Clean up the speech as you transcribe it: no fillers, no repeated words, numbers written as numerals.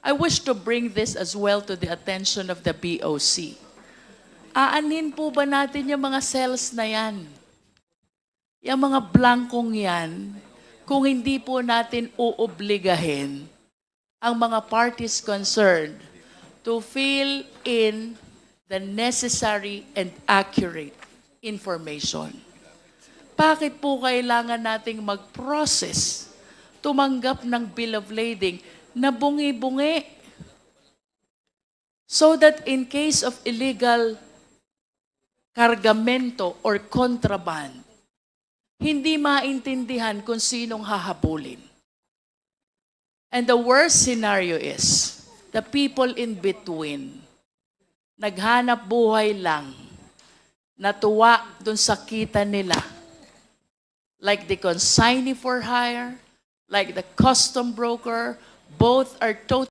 I wish to bring this as well to the attention of the BOC. Aanin po ba natin yung mga cells na yan? Yung mga blankong yan, kung hindi po natin uobligahin ang mga parties concerned to fill in the necessary and accurate information. Bakit po kailangan nating mag-process, tumanggap ng bill of lading na bungi-bungi? So that in case of illegal kargamento or contraband, hindi maintindihan kung sinong hahabulin. And the worst scenario is, the people in between, naghanap buhay lang, natuwa dun sa kita nila. Like the consignee for hire, like the custom broker, both are totally